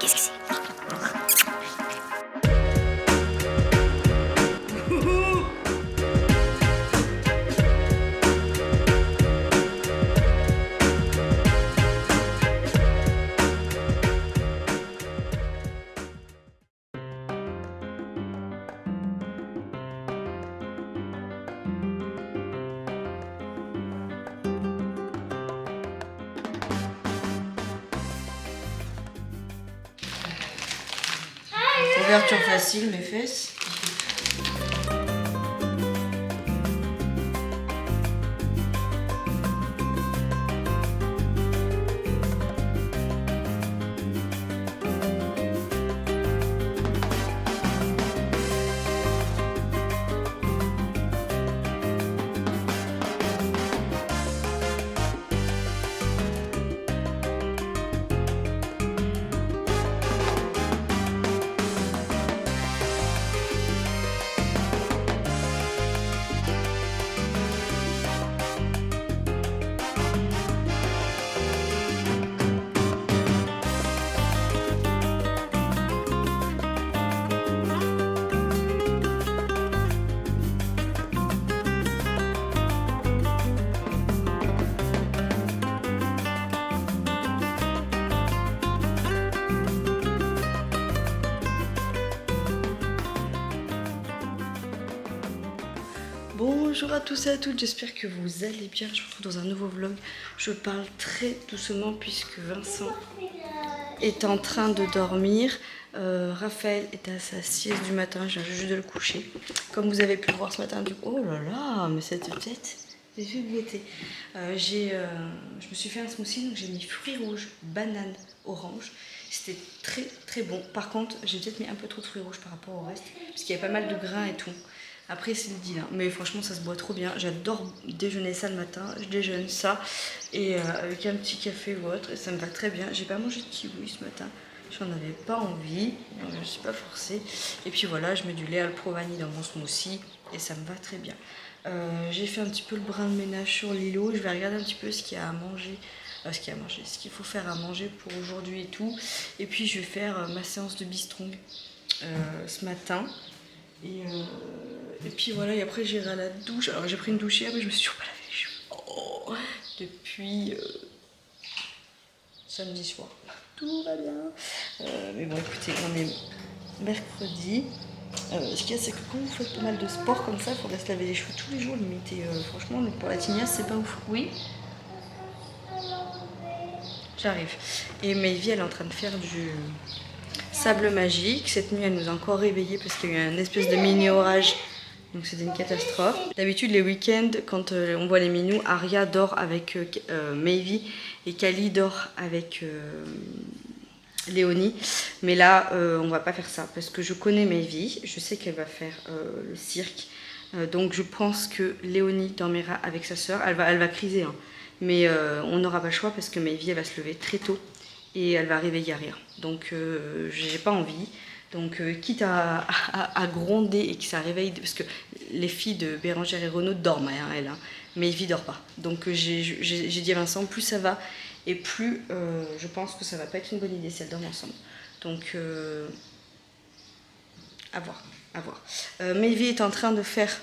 Qu'est-ce que c'est? Ouverture facile, mes fesses. Bonjour à tous et à toutes, j'espère que vous allez bien. Je vous retrouve dans un nouveau vlog. Je parle très doucement puisque Vincent est en train de dormir. Raphaël est à sa sieste du matin, je viens juste de le coucher. Comme vous avez pu le voir ce matin, du coup, oh là là, mais cette tête, j'ai vu de beauté. Je me suis fait un smoothie, donc j'ai mis fruits rouges, bananes, orange. C'était très très bon. Par contre, j'ai peut-être mis un peu trop de fruits rouges par rapport au reste, parce qu'il y avait pas mal de grains et tout. Après c'est le deal, hein. Mais franchement ça se boit trop bien. J'adore déjeuner ça le matin. Je déjeune ça et avec un petit café ou autre, et ça me va très bien. J'ai pas mangé de kiwi ce matin, j'en avais pas envie, donc je ne suis pas forcée. Et puis voilà, je mets du lait Alpro vanille dans mon smoothie et ça me va très bien. J'ai fait un petit peu le brin de ménage sur Lilo. Je vais regarder un petit peu ce qu'il y a à manger, ce qu'il faut faire à manger pour aujourd'hui et tout. Et puis je vais faire ma séance de bistrong ce matin. Et puis voilà, et après j'irai à la douche. Alors j'ai pris une douche hier, mais je me suis toujours pas lavé les cheveux depuis samedi soir. Tout va bien. Mais bon, écoutez, on est mercredi. Ce qu'il y a, c'est que quand vous faites pas mal de sport comme ça, il faudrait se laver les cheveux tous les jours limite. Et franchement, pour la tignasse, c'est pas ouf. Oui, j'arrive. Et Maevie, elle est en train de faire du sable magique. Cette nuit, elle nous a encore réveillés parce qu'il y a eu un espèce de mini orage. Donc c'était une catastrophe. D'habitude les week-ends, quand on voit les minous, Aria dort avec Maevie et Kali dort avec Léonie. Mais là, on va pas faire ça parce que je connais Maevie, je sais qu'elle va faire le cirque. Donc je pense que Léonie dormira avec sa sœur. Elle va criser, hein. Mais on n'aura pas le choix parce que Maevie, elle va se lever très tôt et elle va réveiller Aria. Donc j'ai pas envie. Donc quitte à gronder et que ça réveille, parce que les filles de Bérangère et Renaud dorment, hein, elles, hein, mais Evie dort pas. Donc j'ai dit à Vincent, plus ça va et plus je pense que ça va pas être une bonne idée si elles dorment ensemble. Donc à voir, à voir. Evie est en train de faire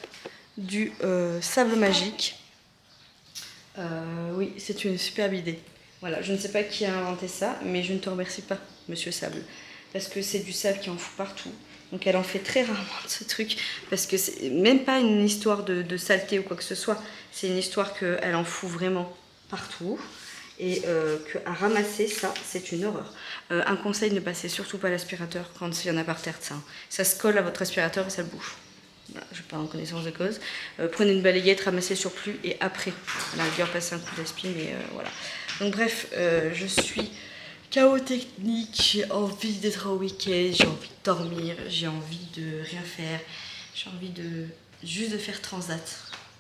du sable magique. Oui, c'est une superbe idée. Voilà, je ne sais pas qui a inventé ça, mais je ne te remercie pas, Monsieur Sable. Parce que c'est du sable qui en fout partout. Donc elle en fait très rarement de ce truc. Parce que c'est même pas une histoire de saleté ou quoi que ce soit. C'est une histoire qu'elle en fout vraiment partout. Et qu'à ramasser ça, c'est une horreur. Un conseil, ne passez surtout pas l'aspirateur quand il y en a par terre de ça. Ça se colle à votre aspirateur et ça le bouge. Voilà, je parle en connaissance de cause. Prenez une balayette, ramassez le surplus et après, à la rigueur, passez un coup d'aspi, mais voilà. Donc bref, je suis chaos technique, j'ai envie d'être au week-end, j'ai envie de dormir, j'ai envie de rien faire, j'ai envie de juste de faire transat,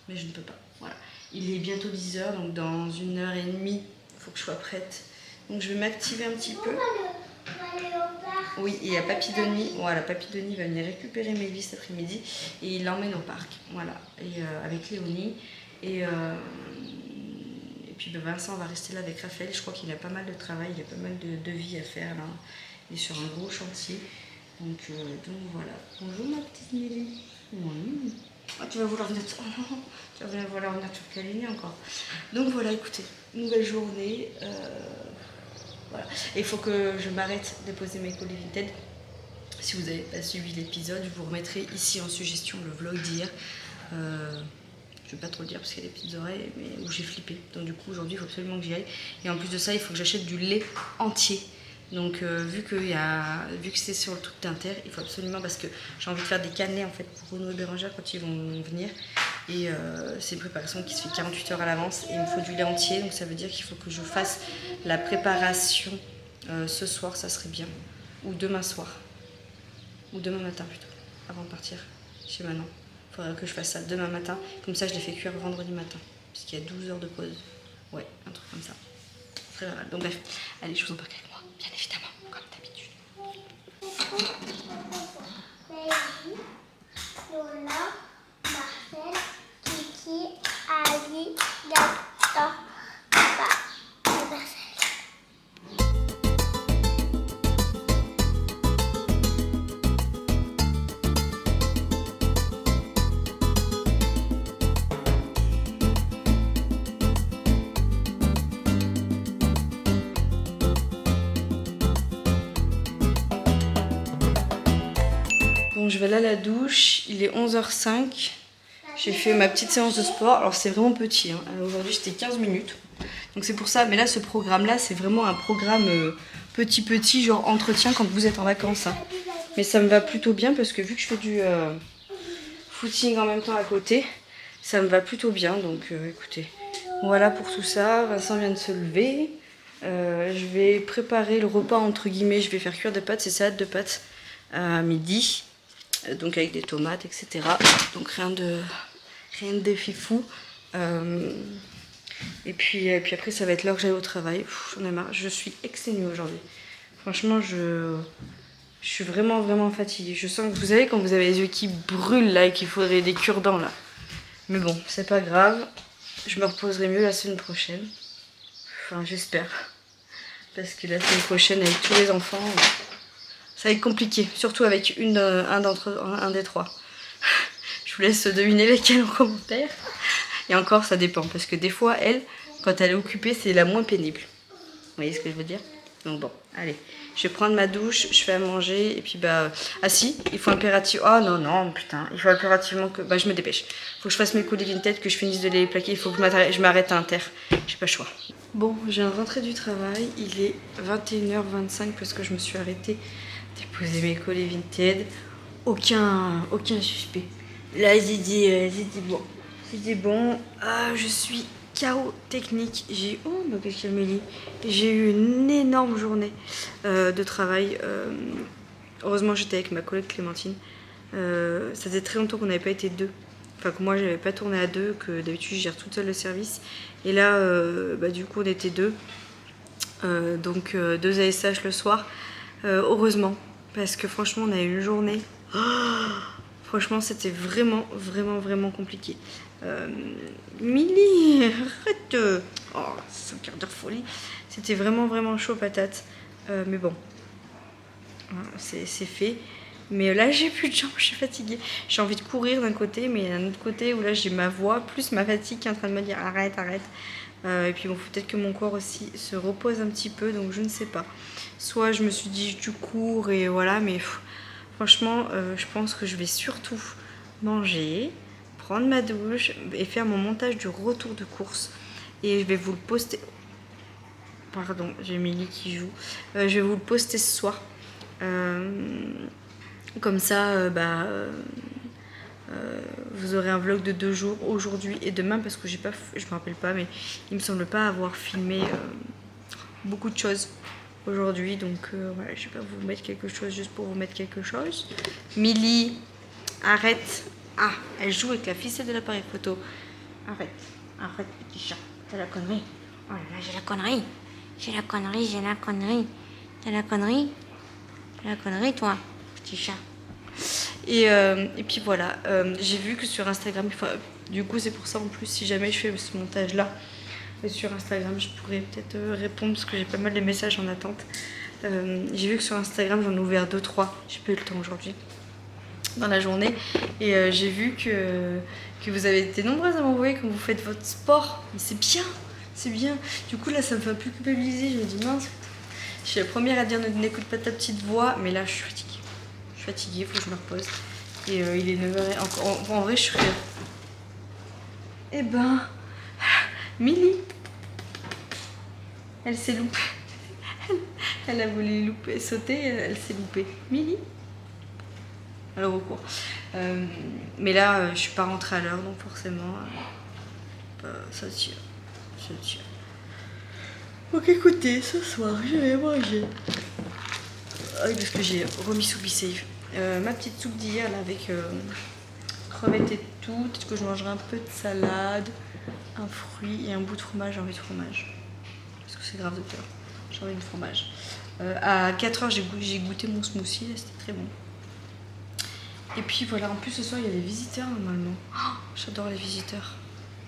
mais je ne peux pas. Voilà. Il est bientôt 10h, donc dans 1h30, il faut que je sois prête. Donc je vais m'activer un petit peu. Oui, et il y a Papy Denis. Voilà, Papy Denis va venir récupérer Maevie cet après-midi et il l'emmène au parc. Voilà, et avec Léonie. Et puis Vincent va rester là avec Raphaël. Je crois qu'il a pas mal de travail, il a pas mal de vie à faire là. Il est sur un gros chantier. Donc voilà. Bonjour ma petite Mélie. Oui. Ah, tu vas vouloir venir tu vas vouloir venir te câliner encore. Donc voilà, écoutez, nouvelle journée. Voilà. Et il faut que je m'arrête de poser mes colis Vinted. Si vous n'avez pas suivi l'épisode, je vous remettrai ici en suggestion le vlog d'hier. Je ne vais pas trop le dire parce qu'il y a des petites oreilles, mais où j'ai flippé. Donc du coup aujourd'hui il faut absolument que j'y aille. Et en plus de ça, il faut que j'achète du lait entier. Donc vu que c'est sur le truc d'Inter, il faut absolument, parce que j'ai envie de faire des cannelés en fait pour Renaud et Bérangère quand ils vont venir. Et c'est une préparation qui se fait 48 heures à l'avance et il me faut du lait entier. Donc ça veut dire qu'il faut que je fasse la préparation ce soir, ça serait bien. Ou demain soir. Ou demain matin plutôt, avant de partir chez Manon. Il faudra que je fasse ça demain matin, comme ça je les fais cuire vendredi matin, puisqu'il y a 12 heures de pause. Ouais, un truc comme ça. Très mal. Donc bref, allez, je vous embarque avec moi, bien évidemment, comme d'habitude. Lola, Marcel, Kiki, Ali, Nathan, Papa et Marcel. Bon, je vais aller à la douche, il est 11h05. J'ai fait ma petite séance de sport. Alors c'est vraiment petit, hein. Aujourd'hui c'était 15 minutes. Donc c'est pour ça, mais là ce programme-là, c'est vraiment un programme petit, genre entretien quand vous êtes en vacances. Hein. Mais ça me va plutôt bien parce que vu que je fais du footing en même temps à côté, ça me va plutôt bien. Donc écoutez, voilà pour tout ça. Vincent vient de se lever. Je vais préparer le repas entre guillemets. Je vais faire cuire des pâtes, c'est salade de pâtes à midi. Donc avec des tomates, etc. Donc rien de fifou. Et puis après ça va être l'heure que j'aille au travail. J'en ai marre, je suis exténuée aujourd'hui. Franchement je suis vraiment fatiguée. Je sens que vous savez quand vous avez les yeux qui brûlent là et qu'il faudrait des cure-dents là. Mais bon, c'est pas grave. Je me reposerai mieux la semaine prochaine. Enfin j'espère. Parce que la semaine prochaine avec tous les enfants... Ça va être compliqué, surtout avec un des trois. Je vous laisse deviner lesquels en commentaire. Et encore, ça dépend, parce que des fois, elle, quand elle est occupée, c'est la moins pénible. Vous voyez ce que je veux dire? Donc bon, allez, je vais prendre ma douche, je fais à manger, et puis bah... Ah si, il faut impérativement... Oh non, putain, il faut impérativement que... Bah je me dépêche. Il faut que je fasse mes colis Vinted, que je finisse de les plaquer, il faut que je m'arrête à Inter. J'ai pas le choix. Bon, je viens de rentrer du travail, il est 21h25 parce que je me suis arrêtée déposer mes colis Vinted. Aucun suspect. Là, j'ai dit bon. C'était bon. Je suis KO technique. Oh, bah, qu'est-ce qu'elle me dit. J'ai eu une énorme journée de travail. Heureusement, j'étais avec ma collègue Clémentine. Ça faisait très longtemps qu'on n'avait pas été deux. Enfin, que moi, j'avais pas tourné à deux, que d'habitude, je gère toute seule le service. Et là, du coup, on était deux. Donc, deux ASH le soir. Heureusement, parce que franchement, on a eu une journée. Franchement, c'était vraiment compliqué. Milly, arrête. Oh, c'est un quart d'heure folie. C'était vraiment chaud patate. Mais bon, voilà, c'est fait. Mais là, j'ai plus de jambes, je suis fatiguée. J'ai envie de courir d'un côté, mais d'un autre côté où là, j'ai ma voix, plus ma fatigue qui est en train de me dire arrête. Et puis bon, peut-être que mon corps aussi se repose un petit peu, donc je ne sais pas. Soit je me suis dit tu cours et voilà, mais franchement, je pense que je vais surtout manger, prendre ma douche et faire mon montage du retour de course. Et je vais vous le poster. Pardon, j'ai Milly qui joue. Je vais vous le poster ce soir. Comme ça, vous aurez un vlog de 2 jours, aujourd'hui et demain, parce que je me rappelle pas, mais il me semble pas avoir filmé beaucoup de choses aujourd'hui. Donc voilà, je vais pas vous mettre quelque chose juste pour vous mettre quelque chose. Milly, arrête. Ah, elle joue avec la ficelle de l'appareil photo. Arrête petit chat, t'as la connerie. Oh là là, j'ai la connerie. T'as la connerie toi, petit chat. Et puis voilà, j'ai vu que sur Instagram, du coup c'est pour ça en plus, si jamais je fais ce montage là sur Instagram, je pourrais peut-être répondre parce que j'ai pas mal de messages en attente. J'ai vu que sur Instagram j'en ai ouvert 2-3, j'ai pas eu le temps aujourd'hui dans la journée et j'ai vu que vous avez été nombreuses à m'envoyer quand vous faites votre sport. Mais c'est bien, c'est bien. Du coup là ça me fait un peu culpabiliser, je me dis mince, je suis la première à dire n'écoute pas ta petite voix, mais là je suis fatiguée. Je suis fatiguée, faut que je me repose. Et il est 9h encore. En vrai je suis... Eh ben, Milly, elle s'est loupée. Elle a voulu louper, sauter, elle s'est loupée. Milly. Alors au cours. Mais là, je suis pas rentrée à l'heure, donc forcément, ça tire. Ça tire. Donc écoutez, ce soir, je vais manger. Parce que j'ai remis sous Be-Safe. Ma petite soupe d'hier, là, avec crevettes et tout. Peut-être que je mangerai un peu de salade, un fruit et un bout de fromage. J'ai envie de fromage. Parce que c'est grave de peur. J'ai envie de fromage. À 4h, j'ai goûté mon smoothie, là, c'était très bon. Et puis voilà, en plus ce soir il y a des visiteurs normalement. Oh, j'adore les visiteurs.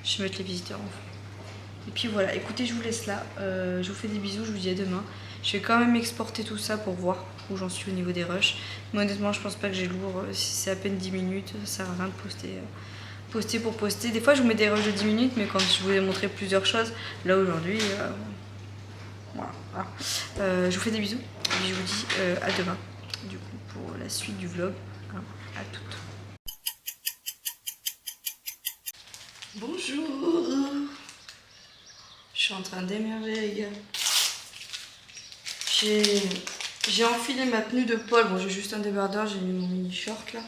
Je vais mettre les visiteurs en fond. Et puis voilà, écoutez, je vous laisse là. Je vous fais des bisous, je vous dis à demain. Je vais quand même exporter tout ça pour voir où j'en suis au niveau des rushs. Mais honnêtement, je pense pas que j'ai lourd. Si c'est à peine 10 minutes, ça sert à rien de poster. Poster pour poster. Des fois je vous mets des rushs de 10 minutes, mais quand je vous ai montré plusieurs choses, là aujourd'hui, voilà. Je vous fais des bisous. Et je vous dis à demain. Du coup, pour la suite du vlog. À toutes. Bonjour. Je suis en train d'émerger les gars. J'ai enfilé ma tenue de Paul. Bon, j'ai juste un débardeur, j'ai mis mon mini short là.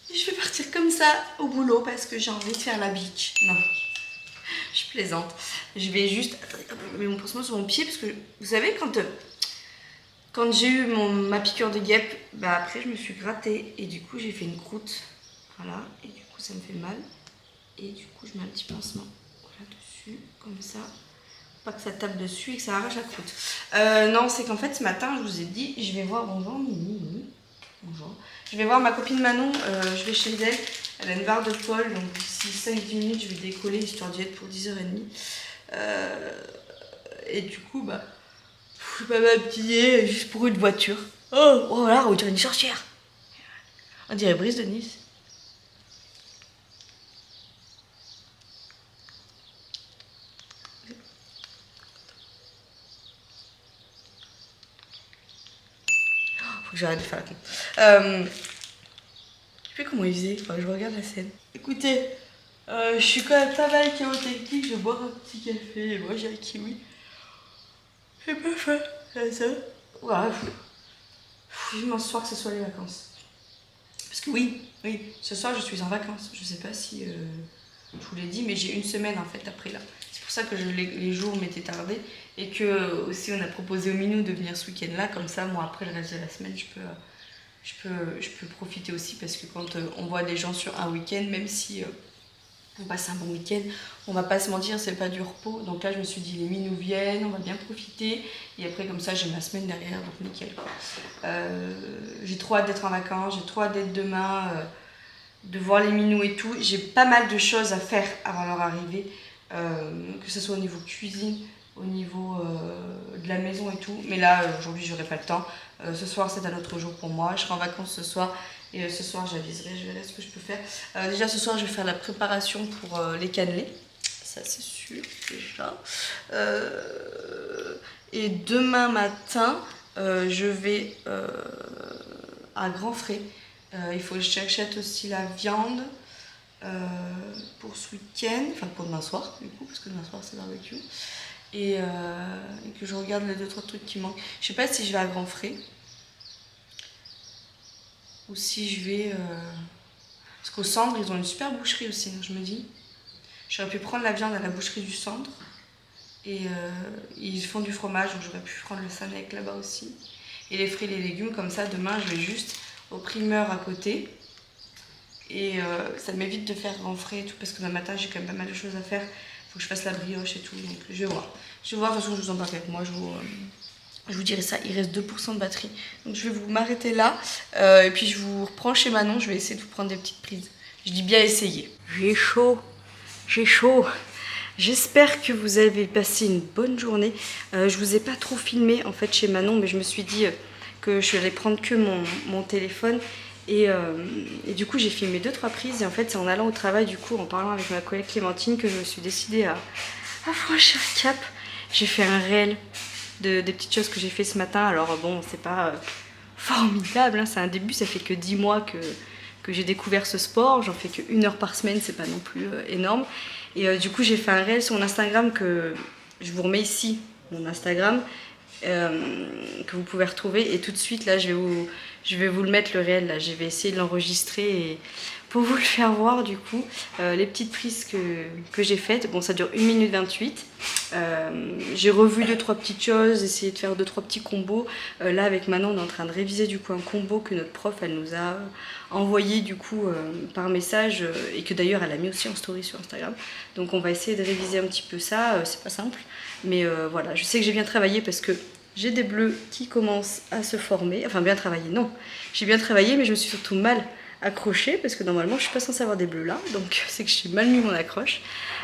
Et je vais partir comme ça au boulot parce que j'ai envie de faire la beach. Non, je plaisante. Je vais juste... Attendez, je mets mon pansement sur mon pied parce que vous savez quand j'ai eu ma piqûre de guêpe, bah après je me suis grattée et du coup j'ai fait une croûte. Voilà, et du coup ça me fait mal. Et du coup je mets un petit pansement là-dessus, comme ça. Pas que ça tape dessus et que ça arrache la croûte. Non, c'est qu'en fait ce matin je vous ai dit, je vais voir... Bonjour Mimi. Bonjour. Je vais voir ma copine Manon, je vais chez elle. Elle a une barre de Paul, donc d'ici 5-10 minutes je vais décoller histoire d'y être pour 10h30. Et du coup, bah... Je vais pas m'habiller juste pour une voiture. Oh là, on dirait une sorcière. On dirait Brice de Nice. Faut que j'arrête de faire la con. Je sais plus comment il faisait, enfin, je regarde la scène. Écoutez, je suis quand même pas mal chaotique, je vais boire un petit café et moi j'ai un kiwi. J'ai pas faim, ça. Voilà, vivement ce soir que ce soit les vacances. Parce que oui, ce soir je suis en vacances. Je sais pas si je vous l'ai dit, mais j'ai une semaine en fait après là. C'est pour ça que les jours m'étaient tardés et que aussi on a proposé au Minou de venir ce week-end là. Comme ça, moi après le reste de la semaine, je peux profiter aussi parce que quand on voit des gens sur un week-end, même si on passe un bon week-end, on va pas se mentir, c'est pas du repos. Donc là je me suis dit les Minous viennent, on va bien profiter et après comme ça j'ai ma semaine derrière, donc nickel quoi. J'ai trop hâte d'être en vacances, j'ai trop hâte d'être demain, de voir les Minous et tout. J'ai pas mal de choses à faire avant leur arrivée, que ce soit au niveau cuisine, au niveau de la maison et tout. Mais là aujourd'hui j'aurai pas le temps. Ce soir c'est un autre jour pour moi, je serai en vacances ce soir. Et ce soir j'aviserai, je verrai ce que je peux faire. Déjà ce soir je vais faire la préparation pour les cannelés. Ça c'est sûr déjà. Et demain matin je vais à Grand Frais. Il faut que j'achète aussi la viande pour ce week-end. Enfin pour demain soir du coup, parce que demain soir c'est barbecue. Et que je regarde les 2-3 trucs qui manquent. Je sais pas si je vais à Grand Frais. Ou si je vais... Parce qu'au Centre, ils ont une super boucherie aussi, donc je me dis... J'aurais pu prendre la viande à la boucherie du Centre. Et ils font du fromage, donc j'aurais pu prendre le Sanec là-bas aussi. Et les fruits et les légumes, comme ça, demain, je vais juste au primeur à côté. Et ça m'évite de faire Grand Frais et tout, parce que demain matin, j'ai quand même pas mal de choses à faire. Il faut que je fasse la brioche et tout, donc je vais voir. Je vais voir, de toute façon, je vous en parle avec moi, je vous dirai ça, il reste 2% de batterie. Donc je vais vous m'arrêter là. Et puis je vous reprends chez Manon. Je vais essayer de vous prendre des petites prises. Je dis bien essayer. J'ai chaud. J'ai chaud. J'espère que vous avez passé une bonne journée. Je vous ai pas trop filmé en fait chez Manon, mais je me suis dit que je allais prendre que mon téléphone. Et du coup j'ai filmé 2-3 prises et en fait c'est en allant au travail, du coup en parlant avec ma collègue Clémentine, que je me suis décidée à franchir le cap. J'ai fait un réel des petites choses que j'ai fait ce matin. Alors bon, c'est pas formidable, hein, c'est un début, ça fait que 10 mois que j'ai découvert ce sport. J'en fais que 1 heure par semaine, c'est pas non plus énorme. Et du coup j'ai fait un réel sur mon Instagram que je vous remets ici, mon Instagram, que vous pouvez retrouver. Et tout de suite là je vais vous le mettre, le réel là. Je vais essayer de l'enregistrer et pour vous le faire voir du coup. Les petites prises que j'ai faites, bon ça dure 1 minute 28. J'ai revu 2-3 petites choses, essayé de faire 2-3 petits combos. Là avec Manon on est en train de réviser du coup un combo que notre prof elle nous a envoyé du coup par message, et que d'ailleurs elle a mis aussi en story sur Instagram. Donc on va essayer de réviser un petit peu ça. C'est pas simple, mais voilà, je sais que j'ai bien travaillé parce que j'ai des bleus qui commencent à se former. Enfin bien travaillé, non, j'ai bien travaillé, mais je me suis surtout mal accrochée parce que normalement je suis pas censée avoir des bleus là, donc c'est que j'ai mal mis mon accroche.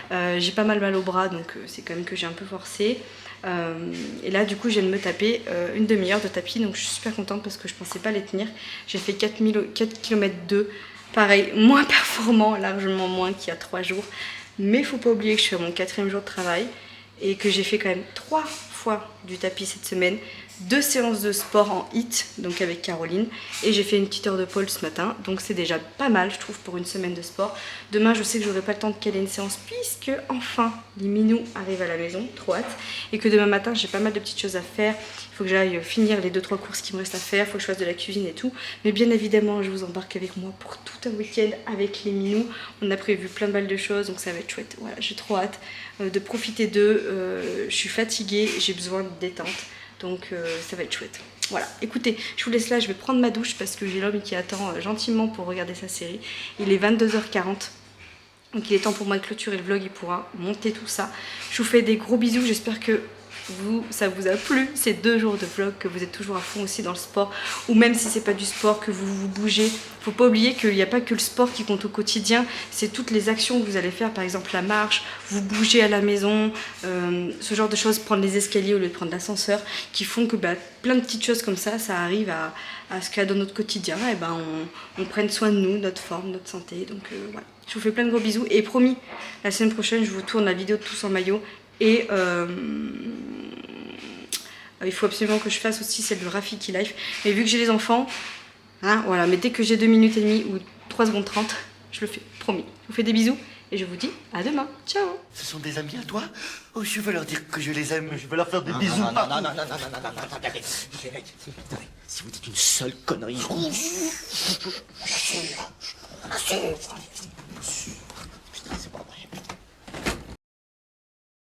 J'ai pas mal au bras, donc c'est quand même que j'ai un peu forcé. Et là du coup je viens de me taper une demi-heure de tapis, donc je suis super contente parce que je pensais pas les tenir. J'ai fait 4 km 2, pareil, moins performant, largement moins qu'il y a 3 jours, mais il faut pas oublier que je suis à mon 4e jour de travail et que j'ai fait quand même 3 fois du tapis cette semaine, 2 séances de sport en HIIT, donc avec Caroline, et j'ai fait une petite heure de pole ce matin, donc c'est déjà pas mal je trouve pour une semaine de sport. Demain je sais que j'aurai pas le temps de caler une séance puisque enfin les minous arrivent à la maison, trop hâte, et que demain matin j'ai pas mal de petites choses à faire. Il faut que j'aille finir les 2-3 courses qui me restent à faire, il faut que je fasse de la cuisine et tout, mais bien évidemment je vous embarque avec moi pour tout un week-end avec les minous. On a prévu plein de balles de choses, donc ça va être chouette. Voilà, j'ai trop hâte de profiter d'eux. Je suis fatiguée, j'ai besoin de détente, donc ça va être chouette. Voilà, écoutez, je vous laisse là, je vais prendre ma douche parce que j'ai l'homme qui attend gentiment pour regarder sa série. Il est 22h40. Donc il est temps pour moi de clôturer le vlog, il pourra monter tout ça. Je vous fais des gros bisous, j'espère que ça vous a plu ces 2 jours de vlog, que vous êtes toujours à fond aussi dans le sport, ou même si c'est pas du sport, que vous bougez. Faut pas oublier qu'il n'y a pas que le sport qui compte au quotidien, c'est toutes les actions que vous allez faire, par exemple la marche, vous bougez à la maison, ce genre de choses, prendre les escaliers au lieu de prendre l'ascenseur, qui font que plein de petites choses comme ça arrive à ce qu'il y a dans notre quotidien, et on prenne soin de nous, notre forme, notre santé. Donc voilà, je vous fais plein de gros bisous, et promis, la semaine prochaine je vous tourne la vidéo de tous en maillot. Et il faut absolument que je fasse aussi celle de Rafiki Life. Mais vu que j'ai les enfants, hein, voilà, mais dès que j'ai 2 minutes et demie ou 3 secondes 30, je le fais, promis. Je vous fais des bisous et je vous dis à demain. Ciao. Ce sont des amis à toi? Oh, je veux leur dire que je les aime, je veux leur faire des bisous. Non, attendez. Si vous dites une seule connerie...